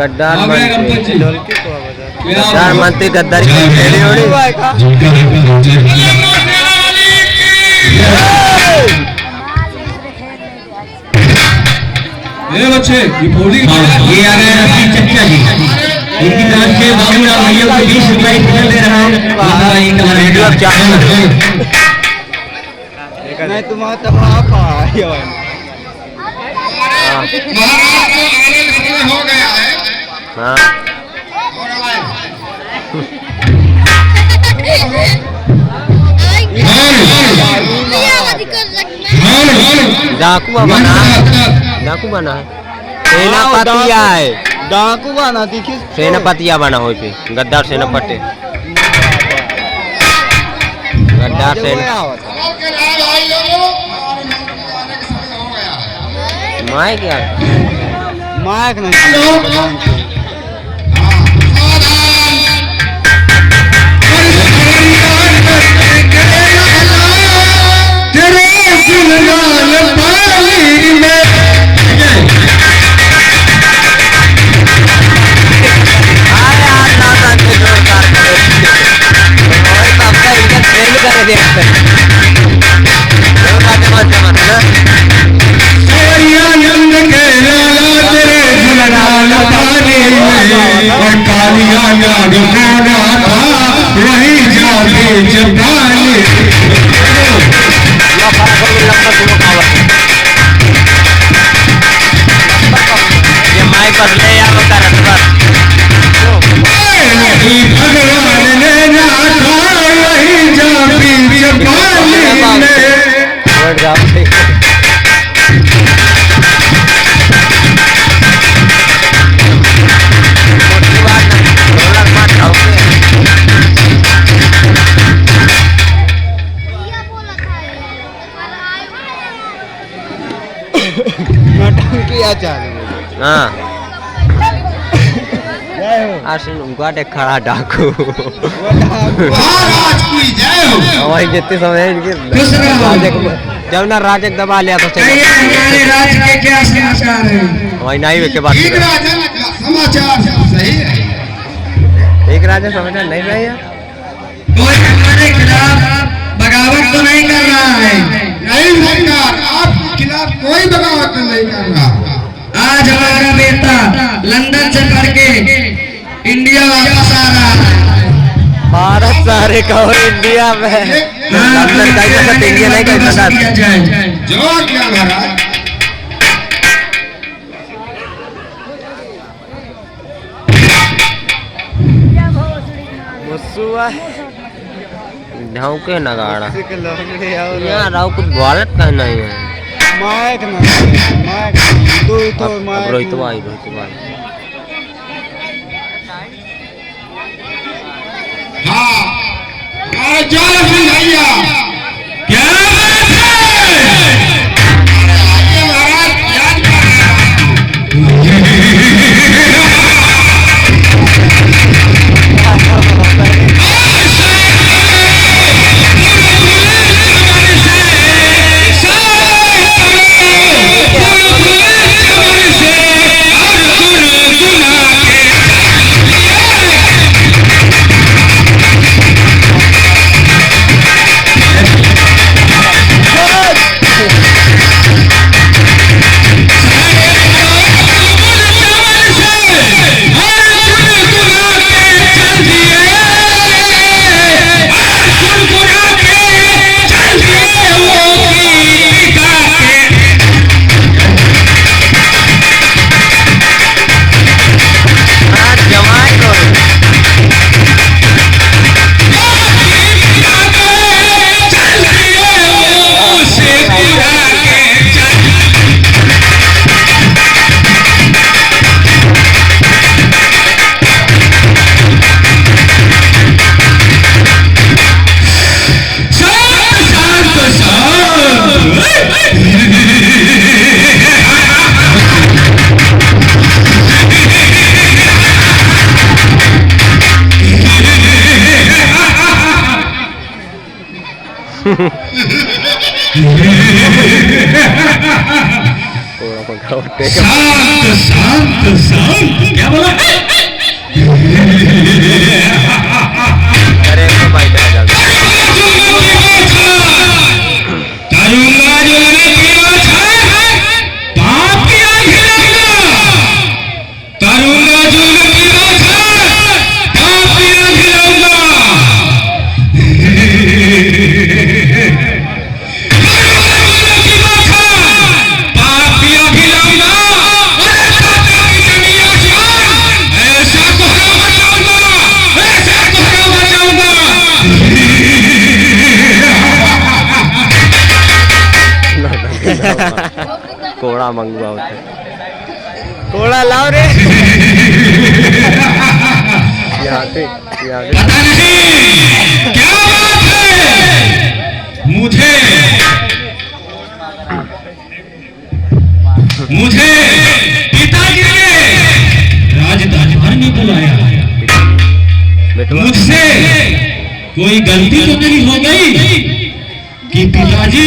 गद्दार मंत्री गद्दार मंत्री गद्दारी ये बच्चे ये बोली ये आ गए रफी चच्चा जी इनकी तरफ से बाबूराव भैया को 20 रुपए खेल दे रहा है नहीं तुम्हारा तमाम आया है महाराज का आनंद समय हो गया है हाँ डाकू बना सेनापतिया है डाकू बना देखिए सेनापतिया बना हो पे गद्दार सेनापति गद्दार सेना माइक यार माइक नहीं हाँ उनका खड़ा डाकू वही जितने समय जब ना राज दबा लिया तो वही नहीं के बाद एक राजा समाचार नहीं रहे कोई हमारे खिलाफ बगावत तो नहीं कर रहा है नहीं सरकार आपके खिलाफ कोई बगावत नहीं कर रहा। आज हमारा बेटा लंदन से पढ़ के इंडिया वापस आ रहा है भारत सारे का और इंडिया में लंदन का इंडिया नहीं कर सकता जो क्या महाराज ढाऊ के नगाड़ा यार राव कुछ भारत का नहीं है माइक नहीं माइक तो माइक रोहित भाई हाँ चलो भैया क्या महाराज याद कर मंगाओ शांत शांत शांत, क्या बोला? अरे तो भाई चला जाओ करूंगा जुल्म की बौछार, पाप की आंखें लाऊंगा। करूंगा जुल्म की बौछार, पाप की आंखें लाऊंगा। करूंगा जुल्म की बौछार, पाप की आंखें लाऊंगा। और ऐसा जमीन आसमान, ऐसा कोहरा मचाऊंगा, ऐसा कोहरा मचाऊंगा। कोड़ा मंगवाओ कोड़ा लाओ रे यहाँ से पता नहीं क्या बात है, मुझे पिताजी ने राजदरबार में बुलाया। मुझसे कोई गलती तो नहीं हो गई कि पिताजी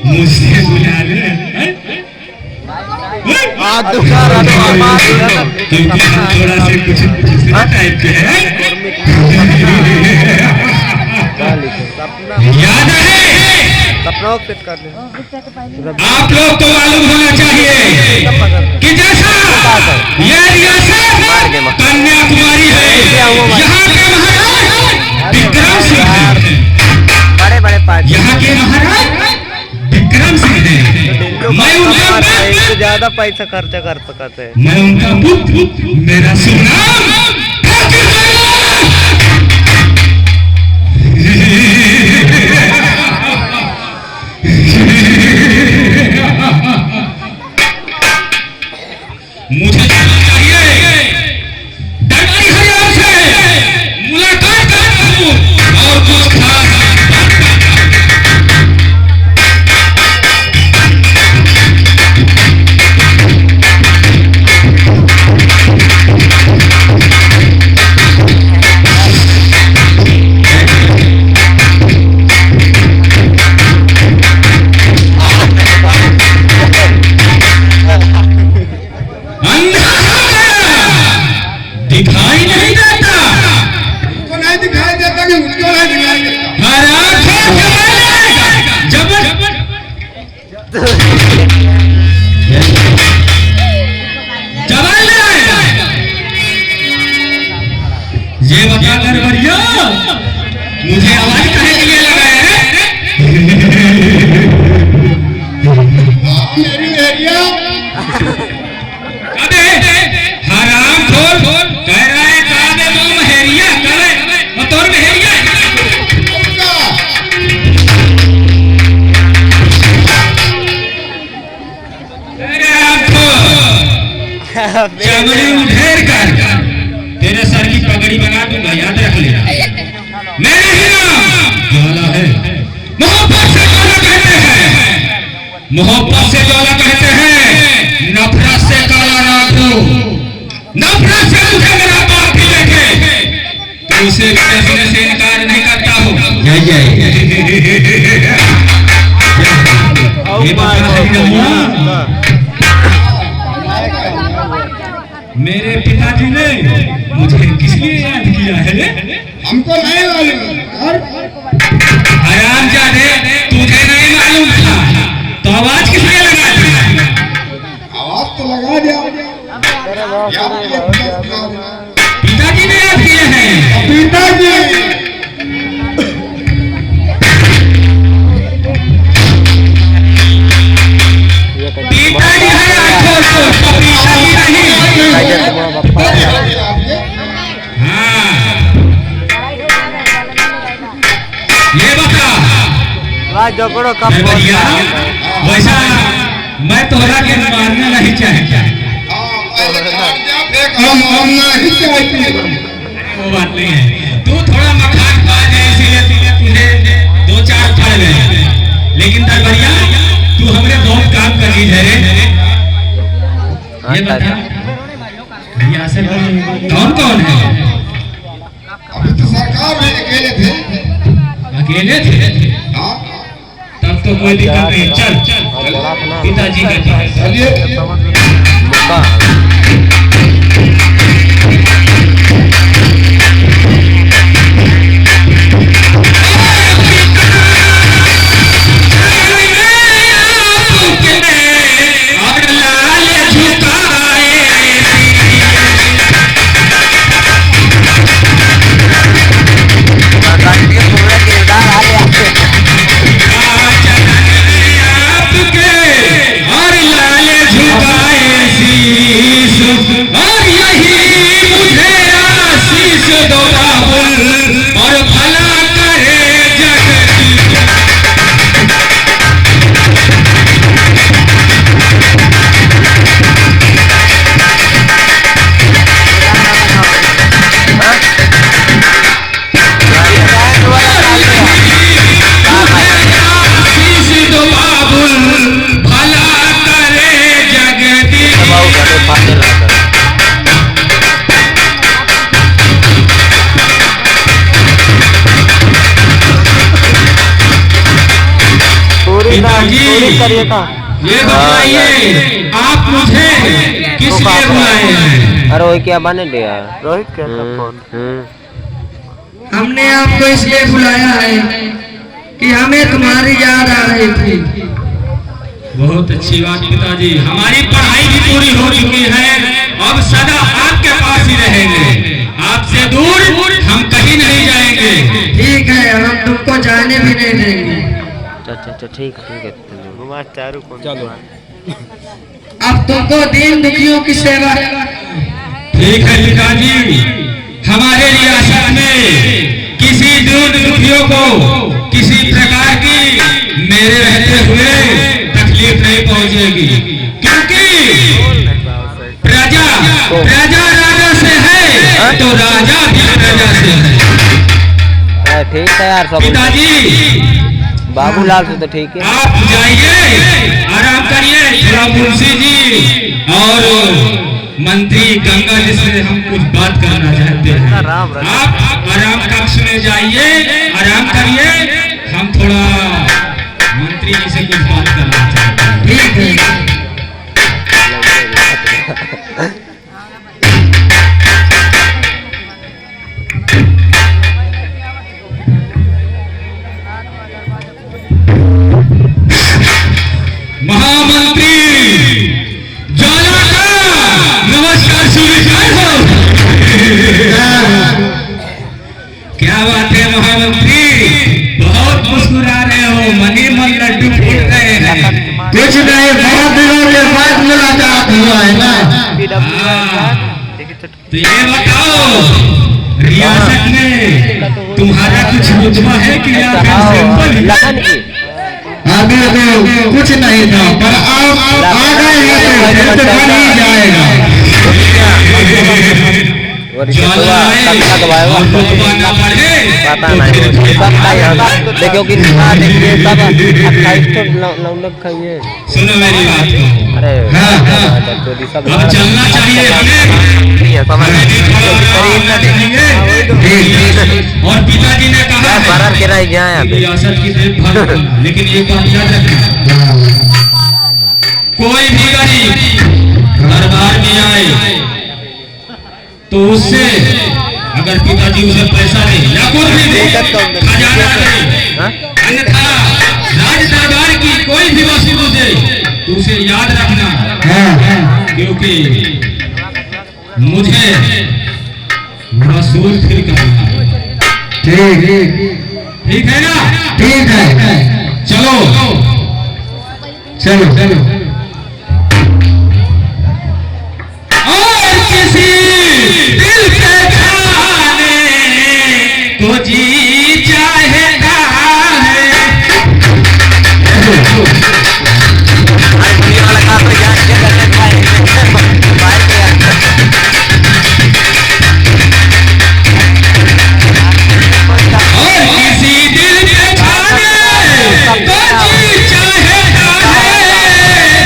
मुझसे बुला रहे हैं? क्योंकि हम थोड़ा से कुछ दूसरा टाइप के हैं। याद है आप लोग को मालूम होना चाहिए कि जैसा यह रियासत कन्याकुमारी है, यहाँ के महाराज विक्रम सिंह हैं। बड़े पार्टी यहाँ के महाराज विक्रम सिंह हैं। मैं उनका ज्यादा पैसा खर्चा कर सकते हैं। मैं उनका पुत्र, मेरा सुनाम मुझे जाना चाहिए, डरती हरियाणा से मुलाकात करूं और कुछ खास दिखाई नहीं देता, उनको नहीं दिखाई देता कि मुझको नहीं दिखाई देता। ये बता दरबारिया, मुझे आवाज करने के लिए लगा है। मेरी एरिया हराम खोर कह रहा है काबे दो महेरिया कबे मतोर महेरिया। अरे आपको चमड़ी उधेर कर तेरे सर की पगड़ी बना दूंगा, याद रख लेना। मेरा ही नाम ज्वाला है, मोहब्बत से ज्वाला कहते हैं, मोहब्बत से ज्वाला कहते हैं, नफरत से काला नाम दो। नफरत से मुझे मेरा बाप भी देखे तो उसे कहने से इनकार नहीं करता हूँ। जय जय ये बात है। मेरे पिताजी ने मुझे किस लिए याद किया है? हमको नहीं मालूम। और हरामजादे, तुझे नहीं मालूम था तो आवाज किस लिए लगा दी? आवाज तो लगा दिया। पिताजी ने याद किए हैं। पिताजी पिताजी है आंखों को, पिताजी नहीं। हाँ, ये बता झगड़ो कब मैं भैया, वैसा मैं तोहरा के मारना नहीं चाहता। हम नहीं चाहते। वो बात नहीं है, तू थोड़ा मखान खा जाए इसीलिए तुझे दो चार फल गए, लेकिन दरबारिया तू हमरे बहुत काम कर ली है रे। ये बता रियासत में कौन कौन है? अभी तो सरकार में अकेले थे। अकेले थे? हाँ, तब तो कोई दिक्कत नहीं। चल पिताजी के पास। चलिए ये बताइए आप मुझे किस लिए बुलाए हैं? अरे वही क्या बने दिया रोहित क्या था फोन? हमने आपको इसलिए बुलाया है कि हमें तुम्हारी याद आ रही थी। बहुत अच्छी बात पिताजी, हमारी पढ़ाई भी पूरी हो चुकी है, अब सदा आपके पास ही रहेंगे, आपसे दूर हम कहीं नहीं जाएंगे। ठीक है, हम तुमको जाने भी नहीं देंगे। अच्छा ठीक है चलो अब तुमको दीन दुखियों की सेवा। ठीक है पिताजी, हमारे रियासत में किसी दीन दुखियों को किसी प्रकार की मेरे रहते हुए तकलीफ नहीं पहुंचेगी, क्योंकि प्रजा राजा से है तो राजा भी प्रजा से है। ठीक है यार सब पिताजी बाबूलाल से तो ठीक है। आप जाइए, आराम करिए, थोड़ा मुंशी जी और मंत्री गंगा जी से हम कुछ बात करना चाहते हैं। आप आराम कक्ष में जाइए, आराम करिए, हम थोड़ा मंत्री जी से कुछ बात करना चाहते हैं। ठीक है। महामंत्री ज्वाला का नमस्कार स्वीकार हो। क्या बात है महामंत्री, बहुत मुस्कुरा रहे हो, मनी मन लड्डू फूट रहे हैं। कुछ नहीं, बहुत दिनों के बाद मुलाकात हुआ है ना। तो ये बताओ, रियासत में तुम्हारा कुछ रुतबा है कि सिंपल ही? अभी कुछ नहीं था, पर आप आ गए हैं तो बन ही जाएगा। देखो कि देखिए सब 28 खाइए। सुनो मेरी बात को। अरे अब चलना चाहिए और पिताजी ने कहा रियासत की देखभाल करना, लेकिन एक बात याद रखना, कोई भी गरीब दरबार में आए तो उससे अगर पिताजी उसे पैसा दे या कुछ भी दे, खजाना दे, अन्यथा राज दरबार की कोई भी वस्तु दे तो उसे याद रखना, क्योंकि मुझे रसूल फिर करना है। ठीक है ना? ठीक है, चलो चलो चलो। और किसी दिल के खाने को जी चाहता है। और किसी दिल के खाने को जी चाहता है।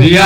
दिया